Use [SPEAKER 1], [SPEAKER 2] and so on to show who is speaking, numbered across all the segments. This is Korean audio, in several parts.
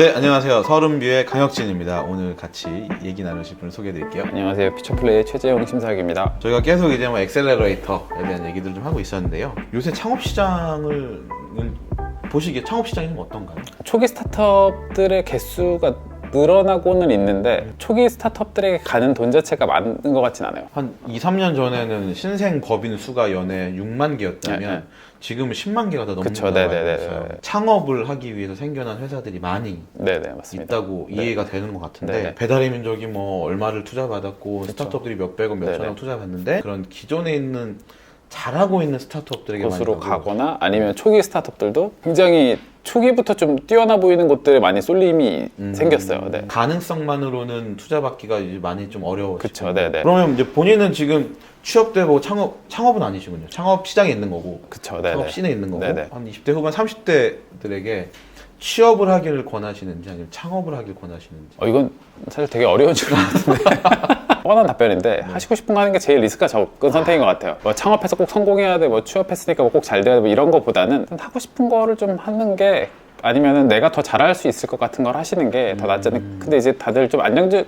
[SPEAKER 1] 네, 안녕하세요. 서른뷰의 강혁진입니다. 오늘 같이 얘기 나누실 분을 소개해드릴게요.
[SPEAKER 2] 안녕하세요. 피처플레이 최재용 심사학입니다.
[SPEAKER 1] 저희가 계속 이제 뭐 엑셀러레이터에 대한 얘기들 좀 하고 있었는데요. 요새 창업시장을 보시기에 창업시장이 좀 어떤가요?
[SPEAKER 2] 초기 스타트업들의 개수가 늘어나고는 있는데 초기 스타트업들에게 가는 돈 자체가 많은 것 같진 않아요.
[SPEAKER 1] 한 2, 3년 전에는 신생 법인 수가 연에 6만 개였다면
[SPEAKER 2] 네.
[SPEAKER 1] 지금은 10만 개가 더 넘는
[SPEAKER 2] 그쵸,
[SPEAKER 1] 걸로 알고
[SPEAKER 2] 네네네.
[SPEAKER 1] 있어요. 창업을 하기 위해서 생겨난 회사들이 많이
[SPEAKER 2] 네네, 맞습니다.
[SPEAKER 1] 있다고
[SPEAKER 2] 네.
[SPEAKER 1] 이해가 되는 것 같은데
[SPEAKER 2] 네네.
[SPEAKER 1] 배달의 민족이 뭐 얼마를 투자받았고 스타트업들이 몇백억 몇천억
[SPEAKER 2] 네네.
[SPEAKER 1] 투자받는데 그런 기존에 있는 잘하고 있는 스타트업들에게
[SPEAKER 2] 곳으로
[SPEAKER 1] 많이 가고
[SPEAKER 2] 가거나 아니면 초기 스타트업들도 굉장히 초기부터 좀 뛰어나 보이는 곳들에 많이 쏠림이 생겼어요. 네.
[SPEAKER 1] 가능성만으로는 투자받기가 이제 많이 좀 어려워지고
[SPEAKER 2] 그쵸, 네네.
[SPEAKER 1] 그러면 이제 본인은 지금 취업되고 뭐 창업은 아니시군요. 창업 시장에 있는 거고
[SPEAKER 2] 그쵸, 네네.
[SPEAKER 1] 창업 씬에 있는 거고
[SPEAKER 2] 네네.
[SPEAKER 1] 한 20대 후반 30대들에게 취업을 하기를 권하시는지 아니면 창업을 하길 권하시는지
[SPEAKER 2] 이건 사실 되게 어려운 질문 같은데 뻔한 답변인데 하시고 싶은 거 하는 게 제일 리스크가 적은 선택인 것 같아요. 뭐 창업해서 꼭 성공해야 돼, 뭐 취업했으니까 뭐 꼭 잘 돼야 돼, 뭐 이런 거보다는 하고 싶은 거를 좀 하는 게 아니면은 내가 더 잘할 수 있을 것 같은 걸 하시는 게 더 낫지 않을까. 근데 이제 다들 좀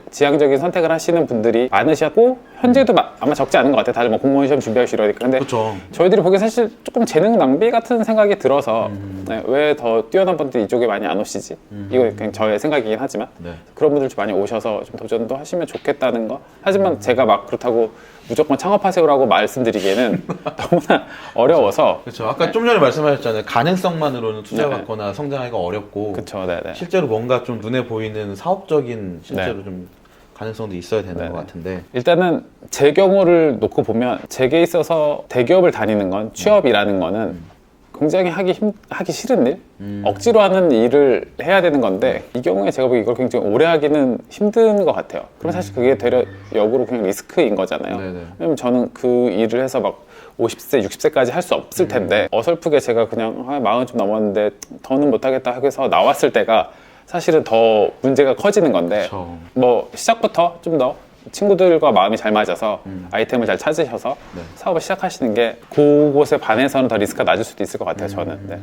[SPEAKER 2] 지향적인 선택을 하시는 분들이 많으셨고 현재도 아마 적지 않은 것 같아요. 다들 뭐 공무원 시험 준비하시고 이러니까. 근데
[SPEAKER 1] 그렇죠.
[SPEAKER 2] 저희들이 보기엔 사실 조금 재능 낭비 같은 생각이 들어서 네, 왜 더 뛰어난 분들이 이쪽에 많이 안 오시지? 이거 그냥 저의 생각이긴 하지만
[SPEAKER 1] 네.
[SPEAKER 2] 그런 분들 좀 많이 오셔서 좀 도전도 하시면 좋겠다는 거. 하지만 제가 막 그렇다고 무조건 창업하세요라고 말씀드리기에는 너무나 어려워서.
[SPEAKER 1] 그렇죠. 아까 좀 전에 말씀하셨잖아요. 가능성만으로는 투자받거나 성장하기가 어렵고
[SPEAKER 2] 그쵸, 네네.
[SPEAKER 1] 실제로 뭔가 좀 눈에 보이는 사업적인 실제로 좀 가능성도 있어야 되는
[SPEAKER 2] 네네.
[SPEAKER 1] 것 같은데
[SPEAKER 2] 일단은 제 경우를 놓고 보면 제게 있어서 대기업을 다니는 건 취업이라는 거는 굉장히 하기 싫은 일? 억지로 하는 일을 해야 되는 건데 이 경우에 제가 보기 이걸 굉장히 오래 하기는 힘든 것 같아요. 그럼 사실 그게 되려 역으로 그냥 리스크인 거잖아요.
[SPEAKER 1] 네네.
[SPEAKER 2] 왜냐면 저는 그 일을 해서 막 50세, 60세까지 할 수 없을 텐데 어설프게 제가 그냥 마흔 좀 넘었는데 더는 못하겠다 해서 나왔을 때가 사실은 더 문제가 커지는 건데
[SPEAKER 1] 그렇죠.
[SPEAKER 2] 뭐 시작부터 좀 더 친구들과 마음이 잘 맞아서 아이템을 잘 찾으셔서
[SPEAKER 1] 네.
[SPEAKER 2] 사업을 시작하시는 게 그곳에 반해서는 더 리스크가 낮을 수도 있을 것 같아요. 저는. 네.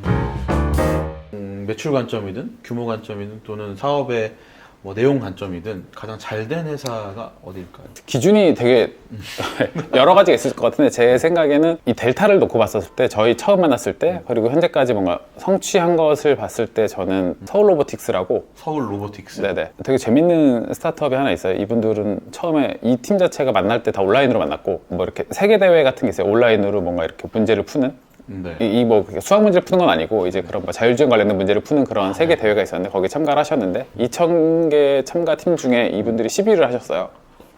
[SPEAKER 1] 매출 관점이든 규모 관점이든 또는 사업의 뭐 내용 관점이든 가장 잘 된 회사가 어디일까요?
[SPEAKER 2] 기준이 되게 여러 가지가 있을 것 같은데 제 생각에는 이 델타를 놓고 봤었을 때 저희 처음 만났을 때 그리고 현재까지 뭔가 성취한 것을 봤을 때 저는 서울 로보틱스라고
[SPEAKER 1] 서울 로보틱스.
[SPEAKER 2] 네네 되게 재밌는 스타트업이 하나 있어요. 이분들은 처음에 이 팀 자체가 만날 때 다 온라인으로 만났고 뭐 이렇게 세계 대회 같은 게 있어요. 온라인으로 뭔가 이렇게 문제를 푸는
[SPEAKER 1] 네.
[SPEAKER 2] 뭐 수학 문제를 푸는 건 아니고 이제 그런 뭐 자율주행 관련된 문제를 푸는 그런 세계 대회가 있었는데 거기에 참가를 하셨는데 2,000개 참가 팀 중에 이분들이 10위를 하셨어요.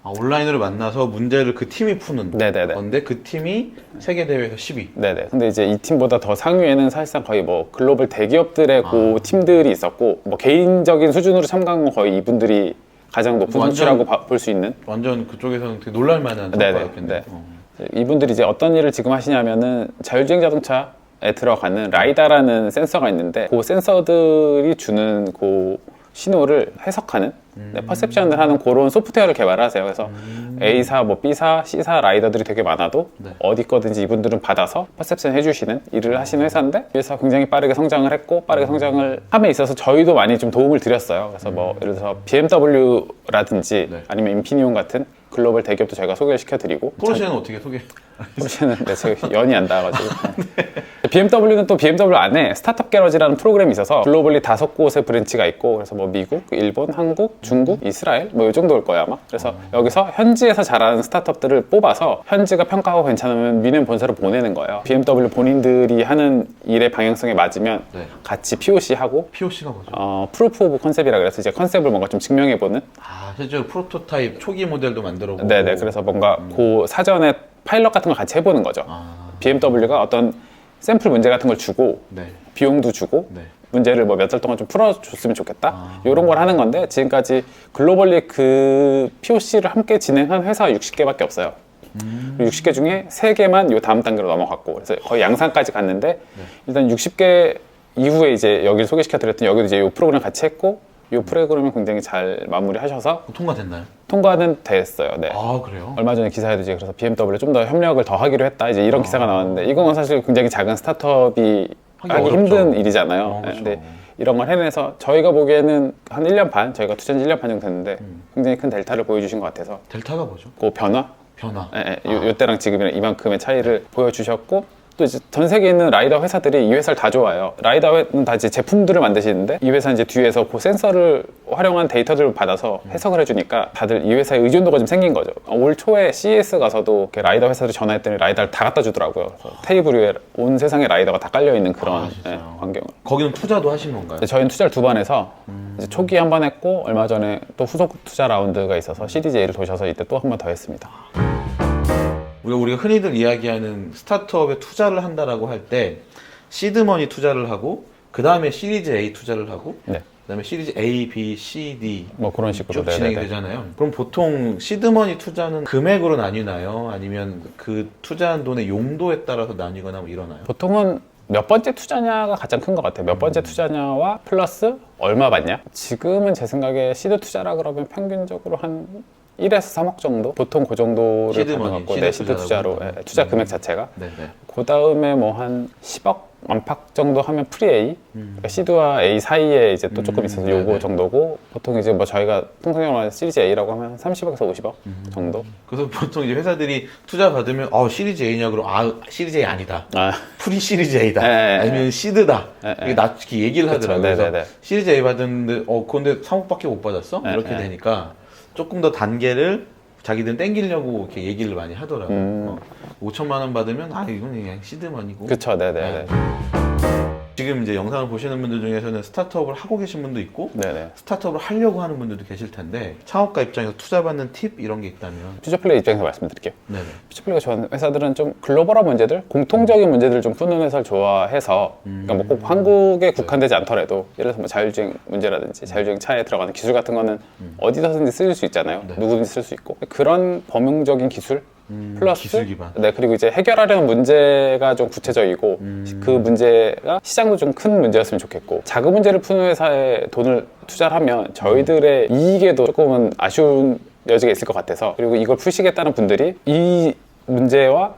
[SPEAKER 1] 온라인으로 만나서 문제를 그 팀이 푸는
[SPEAKER 2] 네네네.
[SPEAKER 1] 건데 그 팀이 세계 대회에서 10위.
[SPEAKER 2] 네네. 근데 이제 이 팀보다 더 상위에는 사실상 거의 뭐 글로벌 대기업들의 그 팀들이 있었고 뭐 개인적인 수준으로 참가한 건 거의 이분들이 가장 높은
[SPEAKER 1] 완전-
[SPEAKER 2] 수치라고 볼 수 있는.
[SPEAKER 1] 완전 그쪽에서는 되게 놀랄만한
[SPEAKER 2] 네네.
[SPEAKER 1] 성과였겠네요.
[SPEAKER 2] 네. 이분들이 이제 어떤 일을 지금 하시냐면은 자율주행 자동차에 들어가는 라이다라는 센서가 있는데 그 센서들이 주는 그 신호를 해석하는 퍼셉션을 하는 그런 소프트웨어를 개발하세요. 그래서 A사, 뭐 B사, C사 라이더들이 되게 많아도
[SPEAKER 1] 네.
[SPEAKER 2] 어디 거든지 이분들은 받아서 퍼셉션 해주시는 일을 하시는 회사인데 이 회사가 굉장히 빠르게 성장을 했고 빠르게 성장을 함에 있어서 저희도 많이 좀 도움을 드렸어요. 그래서 뭐 예를 들어서 BMW라든지
[SPEAKER 1] 네.
[SPEAKER 2] 아니면 인피니온 같은 글로벌 대기업도 저희가 소개를 시켜드리고
[SPEAKER 1] 포르쉐는 어떻게 소개?
[SPEAKER 2] 포르쉐는 제가 연이 안 닿아가지고 BMW는 또 BMW 안에 스타트업 게러지라는 프로그램이 있어서 글로벌리 5곳의 브랜치가 있고 그래서 뭐 미국, 일본, 한국, 중국, 이스라엘 뭐 이 정도일 거예요 아마. 그래서 여기서 현지에서 잘하는 스타트업들을 뽑아서 현지가 평가하고 괜찮으면 미넨 본사로 보내는 거예요. BMW 본인들이 하는 일의 방향성에 맞으면
[SPEAKER 1] 네.
[SPEAKER 2] 같이 POC 하고
[SPEAKER 1] POC가 뭐죠?
[SPEAKER 2] 프루프 오브 컨셉이라 그래서 이제 컨셉을 뭔가 좀 증명해보는.
[SPEAKER 1] 실제로 프로토타입 초기 모델도 만들어보고.
[SPEAKER 2] 네네. 그래서 뭔가 그 사전에 파일럿 같은 걸 같이 해보는 거죠. BMW가 어떤 샘플 문제 같은 걸 주고
[SPEAKER 1] 네.
[SPEAKER 2] 비용도 주고
[SPEAKER 1] 네.
[SPEAKER 2] 문제를 뭐 몇 달 동안 좀 풀어줬으면 좋겠다 이런 걸 하는 건데 지금까지 글로벌리 그 POC를 함께 진행한 회사가 60개밖에 없어요. 60개 중에 3개만 요 다음 단계로 넘어갔고 그래서 거의 양산까지 갔는데 일단 60개 이후에 이제 여기를 소개시켜드렸더니 여기도 이제 요 프로그램 같이 했고 이 프로그램을 굉장히 잘 마무리하셔서
[SPEAKER 1] 통과됐나요?
[SPEAKER 2] 통과는 됐어요. 네.
[SPEAKER 1] 그래요?
[SPEAKER 2] 얼마 전에 기사에도 이제 그래서 BMW 좀 더 협력을 더 하기로 했다 이제 이런 기사가 나왔는데 이건 사실 굉장히 작은 스타트업이 하기
[SPEAKER 1] 어렵죠.
[SPEAKER 2] 힘든 일이잖아요.
[SPEAKER 1] 그렇죠.
[SPEAKER 2] 근데 이런 걸 해내서 저희가 보기에는 한 1년 반, 저희가 투자한 지 1년 반 정도 됐는데 굉장히 큰 델타를 보여주신 것 같아서
[SPEAKER 1] 델타가 뭐죠?
[SPEAKER 2] 그 변화?
[SPEAKER 1] 변화.
[SPEAKER 2] 요때랑 지금이랑 이만큼의 차이를 보여주셨고 또 이제 전 세계에 있는 라이더 회사들이 이 회사를 다 좋아해요. 라이더는 다 이제 제품들을 만드시는데 이 회사는 이제 뒤에서 그 센서를 활용한 데이터들을 받아서 해석을 해주니까 다들 이 회사에 의존도가 좀 생긴 거죠. 올 초에 CES 가서도 이렇게 라이더 회사들이 전화했더니 라이더를 다 갖다 주더라고요. 그래서 테이블 위에 온 세상의 라이더가 다 깔려 있는 그런 환경을.
[SPEAKER 1] 거기는 투자도 하신 건가요?
[SPEAKER 2] 저희는 투자를 2번 해서 이제 초기에 한 번 했고 얼마 전에 또 후속 투자 라운드가 있어서 시리즈 A를 도셔서 이때 또 한 번 더 했습니다.
[SPEAKER 1] 우리가 흔히들 이야기하는 스타트업에 투자를 한다라고 할 때 시드머니 투자를 하고 그 다음에 시리즈 A 투자를 하고
[SPEAKER 2] 네.
[SPEAKER 1] 그다음에 시리즈 A, B, C, D
[SPEAKER 2] 뭐 그런 식으로
[SPEAKER 1] 쭉 진행이 되잖아요. 그럼 보통 시드머니 투자는 금액으로 나뉘나요? 아니면 그 투자한 돈의 용도에 따라서 나뉘거나 뭐 이러나요?
[SPEAKER 2] 보통은 몇 번째 투자냐가 가장 큰 것 같아요. 몇 번째 투자냐와 플러스 얼마 받냐? 지금은 제 생각에 시드 투자라 그러면 평균적으로 한 1에서 3억 정도? 보통 그 정도를
[SPEAKER 1] 시드머니,
[SPEAKER 2] 받는 것 같고,
[SPEAKER 1] 시드
[SPEAKER 2] 시드 투자로
[SPEAKER 1] 투자라고?
[SPEAKER 2] 투자 금액 자체가.
[SPEAKER 1] 네네.
[SPEAKER 2] 그 다음에 뭐 한 10억 안팎 정도 하면 프리 A, 그러니까 C와 A 사이에 이제 또 조금 있어서 요거
[SPEAKER 1] 네네.
[SPEAKER 2] 정도고, 보통 이제 뭐 저희가 통상적으로 말하는 시리즈 A라고 하면 30억에서 50억 정도.
[SPEAKER 1] 그래서 보통 이제 회사들이 투자 받으면 시리즈 A냐 그러면 시리즈 A 아니다.
[SPEAKER 2] 아,
[SPEAKER 1] 프리 시리즈 A다.
[SPEAKER 2] 네.
[SPEAKER 1] 아니면 시드다.
[SPEAKER 2] 네.
[SPEAKER 1] 이게 이렇게 얘기를
[SPEAKER 2] 그쵸.
[SPEAKER 1] 하더라고요. 그래서
[SPEAKER 2] 네네네.
[SPEAKER 1] 시리즈 A 받았는데 근데 3억밖에 못 받았어?
[SPEAKER 2] 네.
[SPEAKER 1] 이렇게 되니까 조금 더 단계를 자기들은 땡기려고 이렇게 얘기를 많이 하더라고요. 5천만 원 받으면 이건 그냥 시드머니고.
[SPEAKER 2] 그쵸, 네네네.
[SPEAKER 1] 지금 이제 영상을 보시는 분들 중에서는 스타트업을 하고 계신 분도 있고
[SPEAKER 2] 네네.
[SPEAKER 1] 스타트업을 하려고 하는 분들도 계실 텐데 창업가 입장에서 투자받는 팁 이런 게 있다면.
[SPEAKER 2] 퓨처플레이 입장에서 말씀드릴게요.
[SPEAKER 1] 네네.
[SPEAKER 2] 퓨처플레이가 좋아하는 회사들은 좀 글로벌한 문제들, 공통적인 문제들을 좀 푸는 회사를 좋아해서, 그러니까 뭐 꼭 한국에 국한되지 않더라도, 예를 들어서 뭐 자율주행 문제라든지 자율주행 차에 들어가는 기술 같은 거는 어디서든지 쓸 수 있잖아요.
[SPEAKER 1] 네.
[SPEAKER 2] 누구든지 쓸 수 있고 그런 범용적인 기술 플러스
[SPEAKER 1] 기술 기반.
[SPEAKER 2] 네, 그리고 이제 해결하려는 문제가 좀 구체적이고 그 문제가 시장도 좀 큰 문제였으면 좋겠고, 작은 문제를 푸는 회사에 돈을 투자를 하면 저희들의 이익에도 조금은 아쉬운 여지가 있을 것 같아서, 그리고 이걸 푸시겠다는 분들이 이 문제와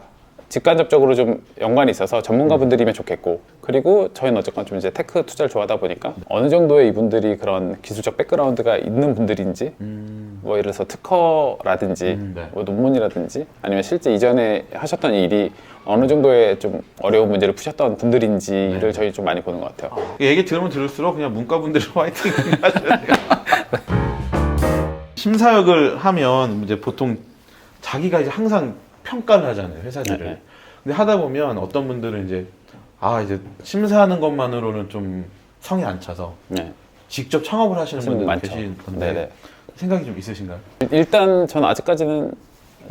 [SPEAKER 2] 직간접적으로 좀 연관이 있어서 전문가분들이면 좋겠고, 그리고 저희는 어쨌건 좀 이제 테크 투자를 좋아하다 보니까 어느 정도의 이분들이 그런 기술적 백그라운드가 있는 분들인지, 뭐 예를 들어서 특허라든지
[SPEAKER 1] 네.
[SPEAKER 2] 뭐 논문이라든지 아니면 실제 이전에 하셨던 일이 어느 정도의 좀 어려운 문제를 푸셨던 분들인지를 저희 좀 많이 보는 것 같아요.
[SPEAKER 1] 얘기 들으면 들을수록 그냥 문과분들이 화이팅 하셔야 돼요. 심사역을 하면 이제 보통 자기가 이제 항상 평가를 하잖아요, 회사들을.
[SPEAKER 2] 네.
[SPEAKER 1] 근데 하다 보면 어떤 분들은 이제 이제 심사하는 것만으로는 좀 성이 안 차서
[SPEAKER 2] 네.
[SPEAKER 1] 직접 창업을 하시는 분들
[SPEAKER 2] 많죠.
[SPEAKER 1] 계신 건데
[SPEAKER 2] 네네.
[SPEAKER 1] 생각이 좀 있으신가요?
[SPEAKER 2] 일단 저는 아직까지는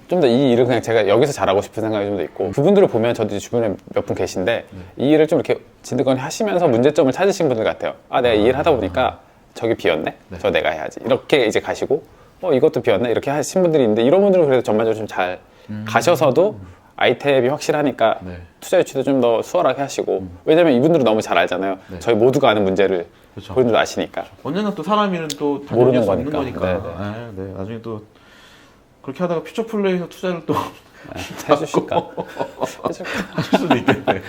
[SPEAKER 2] 좀 더 이 일을 그냥 제가 여기서 잘하고 싶은 생각이 좀 더 있고, 그분들을 보면 저도 이제 주변에 몇 분 계신데 이 일을 좀 이렇게 진득거리 하시면서 문제점을 찾으신 분들 같아요. 내가 이 일 하다 보니까 저기 비었네? 저 내가 해야지. 이렇게 이제 가시고 이것도 비었네? 이렇게 하신 분들이 있는데, 이런 분들은 그래도 전반적으로 좀 잘 가셔서도 아이템이 확실하니까
[SPEAKER 1] 네.
[SPEAKER 2] 투자 유치도 좀 더 수월하게 하시고, 왜냐면 이분들은 너무 잘 알잖아요.
[SPEAKER 1] 네.
[SPEAKER 2] 저희 모두가 아는 문제를
[SPEAKER 1] 그렇죠.
[SPEAKER 2] 본인도 아시니까.
[SPEAKER 1] 언젠가 또 사람 일은 또
[SPEAKER 2] 모르는
[SPEAKER 1] 당연히 수 없는
[SPEAKER 2] 거니까.
[SPEAKER 1] 거니까. 네. 나중에 또 그렇게 하다가 퓨처플레이에서 투자를 또
[SPEAKER 2] 해주실까?
[SPEAKER 1] 하실 수도 있겠네.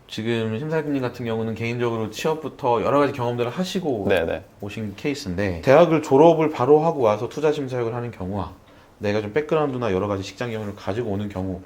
[SPEAKER 1] 지금 심사위원님 같은 경우는 개인적으로 취업부터 여러 가지 경험들을 하시고
[SPEAKER 2] 네네.
[SPEAKER 1] 오신 케이스인데, 대학을 졸업을 바로 하고 와서 투자 심사역을 하는 경우와 내가 좀 백그라운드나 여러 가지 직장 경험을 가지고 오는 경우,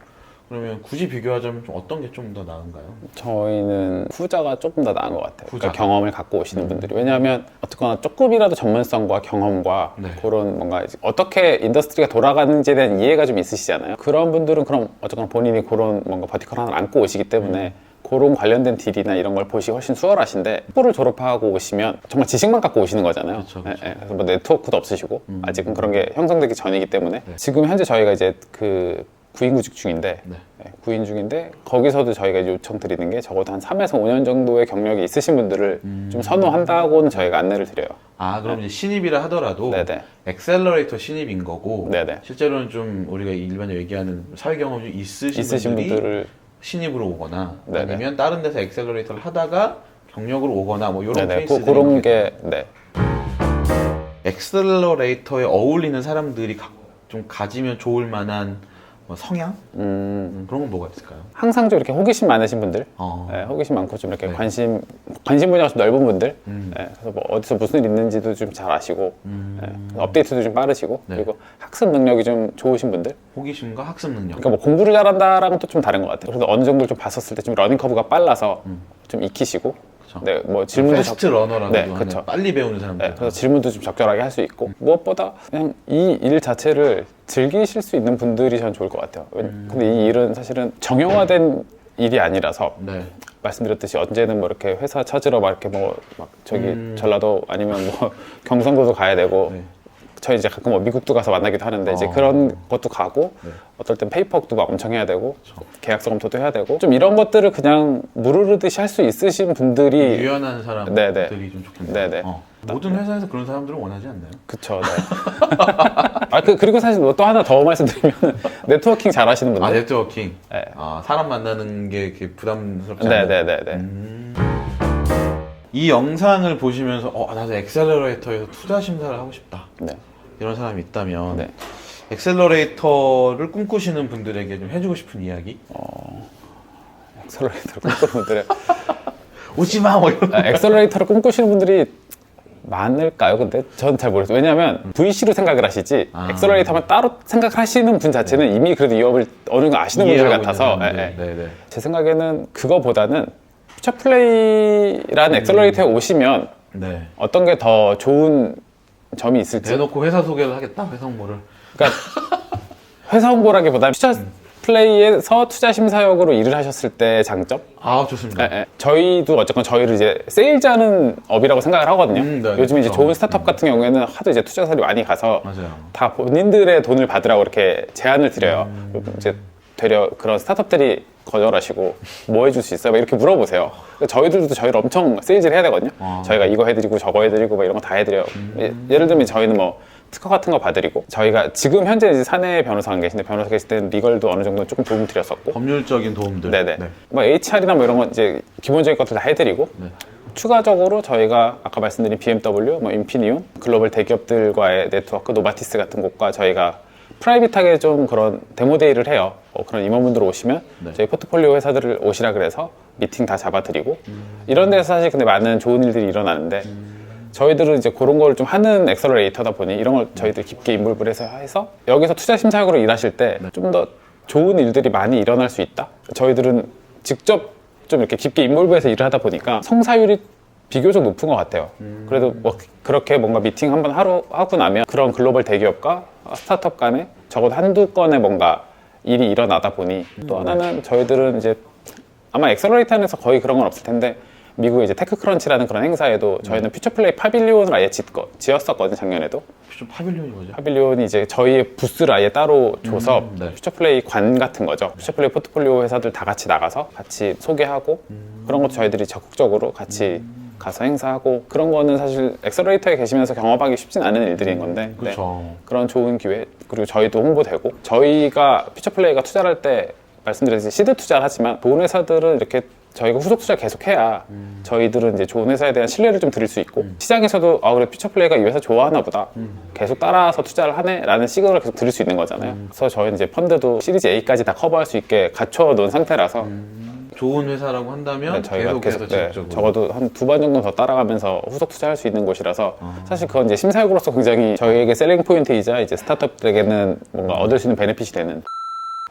[SPEAKER 1] 그러면 굳이 비교하자면 좀 어떤 게 좀 더 나은가요?
[SPEAKER 2] 저희는 후자가 조금 더 나은 것 같아요.
[SPEAKER 1] 후자.
[SPEAKER 2] 그러니까 경험을 갖고 오시는 분들이. 왜냐하면 어쨌거나 조금이라도 전문성과 경험과
[SPEAKER 1] 네.
[SPEAKER 2] 그런 뭔가 이제 어떻게 인더스트리가 돌아가는지에 대한 이해가 좀 있으시잖아요. 그런 분들은 그럼 어쨌거나 본인이 그런 뭔가 버티컬 하나를 안고 오시기 때문에 그런 관련된 딜이나 이런 걸 보시기 훨씬 수월하신데, 학부를 졸업하고 오시면 정말 지식만 갖고 오시는 거잖아요.
[SPEAKER 1] 그쵸.
[SPEAKER 2] 그래서 뭐 네트워크도 없으시고 아직은 그런 게 형성되기 전이기 때문에 지금 현재 저희가 이제 그 구인구직 중인데,
[SPEAKER 1] 네.
[SPEAKER 2] 구인 중인데 거기서도 저희가 요청 드리는 게 적어도 한 3에서 5년 정도의 경력이 있으신 분들을 좀 선호한다고는 저희가 안내를 드려요.
[SPEAKER 1] 그럼 이제 신입이라 하더라도
[SPEAKER 2] 네네.
[SPEAKER 1] 엑셀러레이터 신입인 거고,
[SPEAKER 2] 네네.
[SPEAKER 1] 실제로는 좀 우리가 일반적으로 얘기하는 사회 경험이 좀 있으신 분들이
[SPEAKER 2] 분들을
[SPEAKER 1] 신입으로 오거나
[SPEAKER 2] 네네.
[SPEAKER 1] 아니면 다른 데서 엑셀러레이터를 하다가 경력으으로 오거나 뭐 이런
[SPEAKER 2] 네네.
[SPEAKER 1] 케이스들이
[SPEAKER 2] 그런 게 네.
[SPEAKER 1] 엑셀러레이터에 어울리는 사람들이 좀 가지면 좋을 만한 성향? 그런 건 뭐가 있을까요?
[SPEAKER 2] 항상 좀 이렇게 호기심 많으신 분들,
[SPEAKER 1] 네.
[SPEAKER 2] 호기심 많고 좀 이렇게
[SPEAKER 1] 네.
[SPEAKER 2] 관심 분야가 좀 넓은 분들, 그래서 뭐 어디서 무슨 일 있는지도 좀 잘 아시고, 업데이트도 좀 빠르시고,
[SPEAKER 1] 네.
[SPEAKER 2] 그리고 학습 능력이 좀 좋으신 분들.
[SPEAKER 1] 호기심과 학습 능력.
[SPEAKER 2] 그러니까 뭐 공부를 잘한다랑은 또 좀 다른 것 같아요. 그래서 어느 정도 좀 봤었을 때 좀 러닝 커브가 빨라서 좀 익히시고,
[SPEAKER 1] 그쵸.
[SPEAKER 2] 네, 뭐 질문도
[SPEAKER 1] 패스트 러너라고
[SPEAKER 2] 네,
[SPEAKER 1] 하는
[SPEAKER 2] 그쵸.
[SPEAKER 1] 빨리 배우는 사람들.
[SPEAKER 2] 네, 그래서 질문도 좀 적절하게 할 수 있고 무엇보다 그냥 이 일 자체를 즐기실 수 있는 분들이 전 좋을 것 같아요. 근데 이 일은 사실은 정형화된 일이 아니라서
[SPEAKER 1] 네.
[SPEAKER 2] 말씀드렸듯이 언제는 뭐 이렇게 회사 찾으러 막 이렇게 뭐 막 저기 전라도 아니면 뭐 경상도도 가야 되고
[SPEAKER 1] 네.
[SPEAKER 2] 저희 이제 가끔 뭐 미국도 가서 만나기도 하는데 이제 그런 것도 가고
[SPEAKER 1] 네.
[SPEAKER 2] 어떨 땐 페이퍼도 막 엄청 해야 되고 계약서 검토도 해야 되고 좀 이런 것들을 그냥 무르르듯이 할 수 있으신 분들이
[SPEAKER 1] 유연한 사람들이
[SPEAKER 2] 네네.
[SPEAKER 1] 좀 좋겠네요.
[SPEAKER 2] 네네.
[SPEAKER 1] 모든 회사에서 그런 사람들을 원하지 않나요?
[SPEAKER 2] 그쵸. 네. 그리고 사실 뭐 또 하나 더 말씀드리면 네트워킹 잘 하시는 분들.
[SPEAKER 1] 네트워킹.
[SPEAKER 2] 네.
[SPEAKER 1] 사람 만나는 게 이렇게 부담스럽지 않아요.
[SPEAKER 2] 네네네네.
[SPEAKER 1] 이 영상을 보시면서 나도 엑셀러레이터에서 투자 심사를 하고 싶다.
[SPEAKER 2] 네.
[SPEAKER 1] 이런 사람이 있다면
[SPEAKER 2] 네.
[SPEAKER 1] 엑셀러레이터를 꿈꾸시는 분들에게 좀 해주고 싶은 이야기?
[SPEAKER 2] 엑셀러레이터를 꿈꾸는 분들은
[SPEAKER 1] 오지마! 뭐 이런.
[SPEAKER 2] 엑셀러레이터를 꿈꾸시는 분들이 많을까요? 근데 전 잘 모르겠어요. 왜냐하면 VC로 생각을 하시지 엑셀러레이터만 따로 생각하시는 분 자체는 이미 그래도 이 업을 어느 정도 아시는 분들
[SPEAKER 1] 이해하고
[SPEAKER 2] 같아서
[SPEAKER 1] 있는 사람들. 네네.
[SPEAKER 2] 제 생각에는 그거보다는 퓨처플레이라는 엑셀러레이터에 오시면
[SPEAKER 1] 네.
[SPEAKER 2] 어떤 게 더 좋은 점이 있을지
[SPEAKER 1] 대놓고 회사 소개를 하겠다? 회사 홍보를.
[SPEAKER 2] 그러니까 회사 홍보라기보다는 퓨처 플레이에서 투자 심사역으로 일을 하셨을 때 장점?
[SPEAKER 1] 좋습니다.
[SPEAKER 2] 저희도 어쨌건 저희를 이제 세일즈하는 업이라고 생각을 하거든요.
[SPEAKER 1] 네,
[SPEAKER 2] 요즘 이제
[SPEAKER 1] 그렇죠.
[SPEAKER 2] 좋은 스타트업 같은 경우에는 하도 이제 투자사들이 많이 가서
[SPEAKER 1] 맞아요.
[SPEAKER 2] 다 본인들의 돈을 받으라고 이렇게 제안을 드려요. 그리고 이제 되려 그런 스타트업들이 거절하시고 뭐 해줄 수 있어요? 막 이렇게 물어보세요. 그러니까 저희들도 저희를 엄청 세일즈를 해야 되거든요. 저희가 이거 해드리고 저거 해드리고 막 이런 거 다 해드려요. 예를 들면 저희는 뭐 특허 같은 거 봐드리고 저희가 지금 현재 이제 사내 변호사 안 계신데 변호사 계실 때는 리걸도 어느 정도 조금 도움 드렸었고
[SPEAKER 1] 법률적인 도움들.
[SPEAKER 2] 네네.
[SPEAKER 1] 네.
[SPEAKER 2] 뭐 HR이나 뭐 이런 건 이제 기본적인 것들 다 해드리고
[SPEAKER 1] 네.
[SPEAKER 2] 추가적으로 저희가 아까 말씀드린 BMW, 뭐 인피니온, 글로벌 대기업들과의 네트워크, 노바티스 같은 곳과 저희가 프라이빗하게 좀 그런 데모데이를 해요. 그런 임원분들 오시면
[SPEAKER 1] 네.
[SPEAKER 2] 저희 포트폴리오 회사들을 오시라 그래서 미팅 다 잡아드리고 이런 데서 사실 근데 많은 좋은 일들이 일어나는데 저희들은 이제 그런 걸 좀 하는 엑셀러레이터다 보니 이런 걸 저희들 깊게 인볼브해서 해서 여기서 투자 심사역으로 일하실 때 좀 더 좋은 일들이 많이 일어날 수 있다. 저희들은 직접 좀 이렇게 깊게 인볼브해서 일을 하다 보니까 성사율이 비교적 높은 것 같아요. 그래도 뭐 그렇게 뭔가 미팅 한번 하고 나면 그런 글로벌 대기업과 스타트업 간에 적어도 한두 건의 뭔가 일이 일어나다 보니 또 하나는 저희들은 이제 아마 엑셀러레이터 안에서 거의 그런 건 없을 텐데 미국의 이제 테크크런치라는 그런 행사에도 저희는 퓨처플레이 파빌리온을 아예 지었었거든요, 작년에도.
[SPEAKER 1] 좀 파빌리온이 뭐죠?
[SPEAKER 2] 파빌리온이 이제 저희의 부스를 아예 따로 줘서
[SPEAKER 1] 네.
[SPEAKER 2] 퓨처플레이 관 같은 거죠. 퓨처플레이 포트폴리오 회사들 다 같이 나가서 같이 소개하고 그런 것도 저희들이 적극적으로 같이 가서 행사하고 그런 거는 사실 엑셀러레이터에 계시면서 경험하기 쉽진 않은 일들인 건데
[SPEAKER 1] 그렇죠.
[SPEAKER 2] 그런 좋은 기회 그리고 저희도 홍보되고 저희가 퓨처플레이가 투자를 할 때 말씀드렸듯이 시드 투자를 하지만 좋은 회사들은 이렇게 저희가 후속 투자 계속해야 저희들은 이제 좋은 회사에 대한 신뢰를 좀 드릴 수 있고 시장에서도 그래 퓨처플레이가 이 회사 좋아하나 보다 계속 따라서 투자를 하네 라는 시그널을 계속 드릴 수 있는 거잖아요. 그래서 저희는 이제 펀드도 시리즈 A까지 다 커버할 수 있게 갖춰 놓은 상태라서
[SPEAKER 1] 좋은 회사라고 한다면
[SPEAKER 2] 저희가 계속
[SPEAKER 1] 지속적으로.
[SPEAKER 2] 적어도 한 2번 정도 더 따라가면서 후속 투자할 수 있는 곳이라서 사실 그건 이제 심사역으로서 굉장히 저희에게 셀링 포인트이자 이제 스타트업들에게는 뭔가 얻을 수 있는 베네핏이 되는.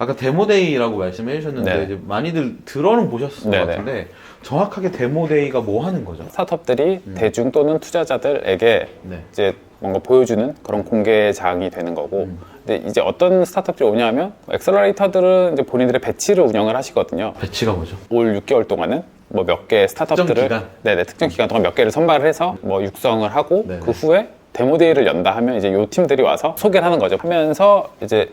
[SPEAKER 1] 아까 데모데이라고 말씀해 주셨는데
[SPEAKER 2] 네.
[SPEAKER 1] 이제 많이들 들어는 보셨을 것
[SPEAKER 2] 네네.
[SPEAKER 1] 같은데 정확하게 데모데이가 뭐 하는 거죠?
[SPEAKER 2] 스타트업들이 대중 또는 투자자들에게
[SPEAKER 1] 네.
[SPEAKER 2] 이제 뭔가 보여주는 그런 공개장이 되는 거고 근데 이제 어떤 스타트업들이 오냐면 엑셀러레이터들은 이제 본인들의 배치를 운영을 하시거든요.
[SPEAKER 1] 배치가 뭐죠?
[SPEAKER 2] 올 6개월 동안은 뭐 몇 개 스타트업들을
[SPEAKER 1] 특정 기간?
[SPEAKER 2] 네네 특정 기간 동안 몇 개를 선발을 해서 뭐 육성을 하고
[SPEAKER 1] 네네.
[SPEAKER 2] 그 후에 데모데이를 연다 하면 이제 요 팀들이 와서 소개를 하는 거죠. 하면서 이제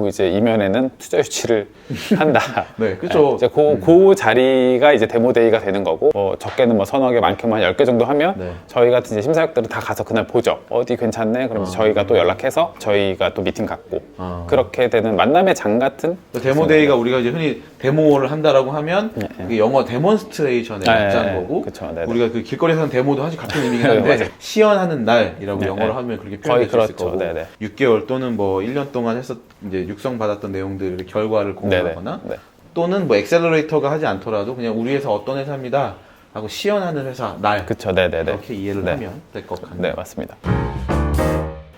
[SPEAKER 2] 이제 이면에는 투자 유치를 한다.
[SPEAKER 1] 네, 그렇죠.
[SPEAKER 2] 이제 그 자리가 이제 데모데이가 되는 거고 뭐 적게는 뭐 서너 개, 많게는 한 10개 정도 하면
[SPEAKER 1] 네.
[SPEAKER 2] 저희 같은 이제 심사역들은 다 가서 그날 보죠. 어디 괜찮네? 그러면서 저희가 또 연락해서 저희가 또 미팅 갖고 그렇게 되는 만남의 장 같은
[SPEAKER 1] 데모데이가 우리가 이제 흔히 데모를 한다라고 하면 그게 영어 데몬스트레이션에
[SPEAKER 2] 네,
[SPEAKER 1] 맞자는
[SPEAKER 2] 네,
[SPEAKER 1] 거고
[SPEAKER 2] 그쵸, 네네.
[SPEAKER 1] 우리가 그 길거리에서 하는 데모도 사실 같은 의미긴 한데
[SPEAKER 2] 맞아요.
[SPEAKER 1] 시연하는 날이라고 라고
[SPEAKER 2] 네,
[SPEAKER 1] 영어로
[SPEAKER 2] 네.
[SPEAKER 1] 하면 그렇게
[SPEAKER 2] 거의
[SPEAKER 1] 표현될 수 있을
[SPEAKER 2] 그렇죠.
[SPEAKER 1] 거고
[SPEAKER 2] 네네.
[SPEAKER 1] 6개월 또는 뭐 1년 동안 이제 육성받았던 내용들의 결과를 공유하거나
[SPEAKER 2] 네.
[SPEAKER 1] 또는 뭐 엑셀러레이터가 하지 않더라도 그냥 우리 회사 어떤 회사입니다 하고 시연하는 회사 날
[SPEAKER 2] 그쵸. 네네네.
[SPEAKER 1] 이렇게 이해를
[SPEAKER 2] 네.
[SPEAKER 1] 하면 될 것 같네요.
[SPEAKER 2] 네, 맞습니다.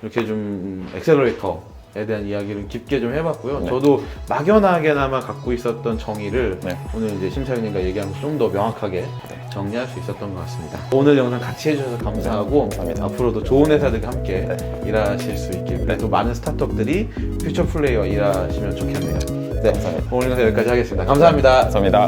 [SPEAKER 1] 이렇게 좀 엑셀러레이터에 대한 이야기를 깊게 좀 해봤고요.
[SPEAKER 2] 네.
[SPEAKER 1] 저도 막연하게나마 갖고 있었던 정의를
[SPEAKER 2] 네.
[SPEAKER 1] 오늘 이제 심사위원님과 얘기하면서 좀 더 명확하게 정리할 수 있었던 것 같습니다. 오늘 영상 같이 해주셔서 감사하고
[SPEAKER 2] 감사합니다.
[SPEAKER 1] 앞으로도 좋은 회사들과 함께
[SPEAKER 2] 네.
[SPEAKER 1] 일하실 수 있길 그래도 많은 스타트업들이 퓨처 플레이어 일하시면 좋겠네요. 네,
[SPEAKER 2] 감사합니다.
[SPEAKER 1] 오늘 영상 여기까지 하겠습니다. 감사합니다.
[SPEAKER 2] 감사합니다.